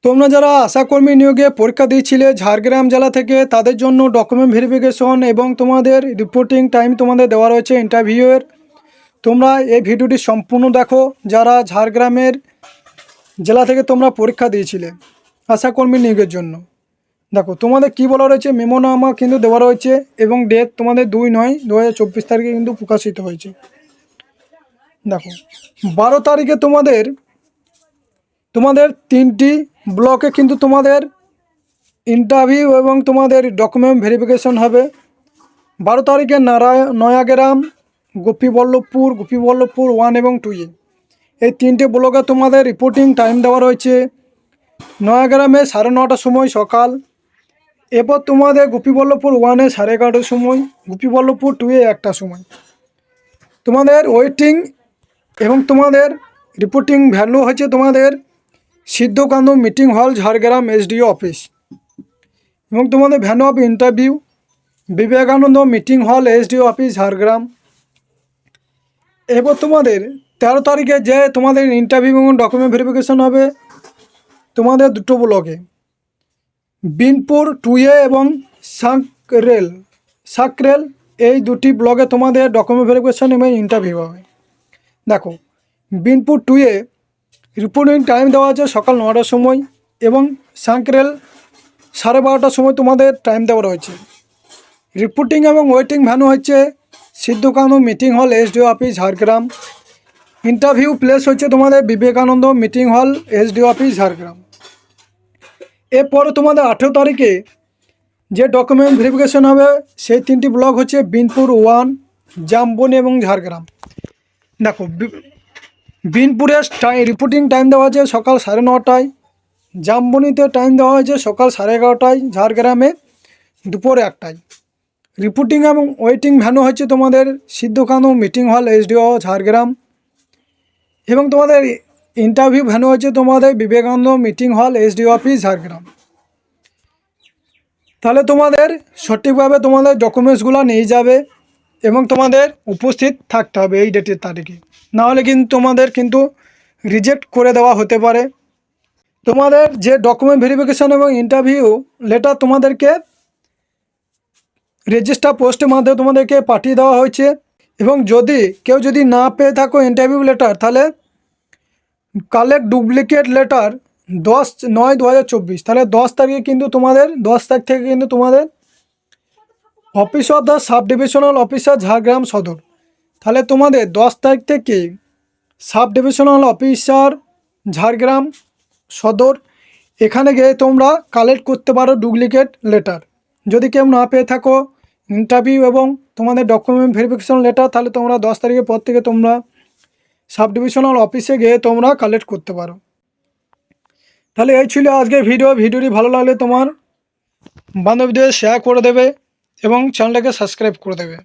তোমরা যারা আশাকর্মী নিয়োগে পরীক্ষা দিয়েছিলে ঝাড়গ্রাম জেলা থেকে তাদের জন্য ডকুমেন্ট ভেরিফিকেশন এবং তোমাদের রিপোর্টিং টাইম তোমাদের দেওয়া রয়েছে ইন্টারভিউয়ের। তোমরা এই ভিডিওটি সম্পূর্ণ দেখো যারা ঝাড়গ্রামের জেলা থেকে তোমরা পরীক্ষা দিয়েছিলে আশাকর্মী নিয়োগের জন্য। দেখো তোমাদের কি বলা রয়েছে, মেমোনামা কিন্তু দেওয়া রয়েছে এবং ডেট তোমাদের 2/9/2024 তারিখে কিন্তু প্রকাশিত হয়েছে। দেখো 12 তারিখে তোমাদের 3টি ব্লকে কিন্তু তোমাদের ইন্টারভিউ এবং তোমাদের ডকুমেন্ট ভেরিফিকেশন হবে। 12 তারিখে নয়াগ্রাম, গোপীবল্লভপুর 1 এবং 2 এই 3টে ব্লকে তোমাদের রিপোর্টিং টাইম দেওয়া রয়েছে। নয়াগ্রামে 9:30টার সময় সকাল, এরপর তোমাদের গোপীবল্লভপুর 1-এ 11:30টার সময়, গোপীবল্লভপুর 2-এ 1টার সময়। তোমাদের ওয়েটিং এবং তোমাদের রিপোর্টিং ভ্যালু হচ্ছে তোমাদের সিদ্ধকান্ত মিটিং হল ঝাড়গ্রাম SDO অফিস, এবং তোমাদের venue of interview Vivekananda meeting হল SDO অফিস ঝাড়গ্রাম। এরপর তোমাদের 13 তারিখে যে তোমাদের ইন্টারভিউ এবং ডকুমেন্ট ভেরিফিকেশন হবে তোমাদের দুটো ব্লকে, বিনপুর 2A এবং সাকরেল এই দুটি ব্লকে তোমাদের ডকুমেন্ট ভেরিফিকেশন এবং ইন্টারভিউ হবে। দেখো বিনপুর 2A রিপোর্টিং টাইম দেওয়া আছে সকাল 9টার সময় এবং সাকরেল 12:30টার সময় তোমাদের টাইম দেওয়া রয়েছে। রিপোর্টিং এবং ওয়েটিং ভ্যানু হচ্ছে সিদ্ধকান্ত মিটিং হল SDO office Jhargram. Interview place হচ্ছে তোমাদের বিবেকানন্দ মিটিং হল SDO অফিস ঝাড়গ্রাম। এরপরে তোমাদের 18 তারিখে যে ডকুমেন্ট ভেরিফিকেশন হবে সেই 3টি ব্লক হচ্ছে বিনপুর 1, জামবনি এবং ঝাড়গ্রাম। দেখো বিনপুরে রিপোর্টিং টাইম দেওয়া আছে সকাল 9:30টায়, জামবনিতে টাইম দেওয়া হয়েছে সকাল 11:30টায়, ঝাড়গ্রামে দুপুর 1টায়। রিপোর্টিং এবং ওয়েটিং ভ্যানু হচ্ছে তোমাদের সিদ্ধকান্ত মিটিং হল SDO ঝাড়গ্রাম, এবং তোমাদের ইন্টারভিউ ভ্যানু হচ্ছে তোমাদের বিবেকানন্দ মিটিং হল SDO অফিস ঝাড়গ্রাম। তাহলে তোমাদের সঠিকভাবে তোমাদের ডকুমেন্টসগুলো নিয়ে যাবে এবং তোমাদের উপস্থিত থাকতে হবে এই ডেটের তারিখে, নাহলে কিন্তু তোমাদের কিন্তু রিজেক্ট করে দেওয়া হতে পারে। তোমাদের যে ডকুমেন্ট ভেরিফিকেশন এবং ইন্টারভিউ লেটার তোমাদেরকে রেজিস্টার পোস্টের মাধ্যমে তোমাদেরকে পাঠিয়ে দেওয়া হয়েছে, এবং কেউ যদি না পেয়ে থাকো ইন্টারভিউ লেটার তাহলে কালেক্ট ডুপ্লিকেট লেটার 10/9/2024, তাহলে 10 তারিখে কিন্তু তোমাদের 10 তারিখ থেকে কিন্তু তোমাদের office of the sub divisional officer Jhargram সদর, তাহলে তোমাদের 10 তারিখ থেকে সাব ডিভিশনাল অফিসার ঝাড়গ্রাম সদর এখানে গিয়ে তোমরা কালেক্ট করতে পারো ডুপ্লিকেট লেটার। যদি কেউ না পেয়ে থাকো ইন্টারভিউ এবং তোমাদের ডকুমেন্ট ভেরিফিকেশন লেটার, তাহলে তোমরা 10 তারিখের পর থেকে তোমরা সাব ডিভিশনাল অফিসে গিয়ে তোমরা কালেক্ট করতে পারো। তাহলে এই ছিল আজকের ভিডিওটি ভালো লাগলে তোমার বান্ধবীদের শেয়ার করে দেবে এবং চ্যানেলটাকে সাবস্ক্রাইব করে দেবে।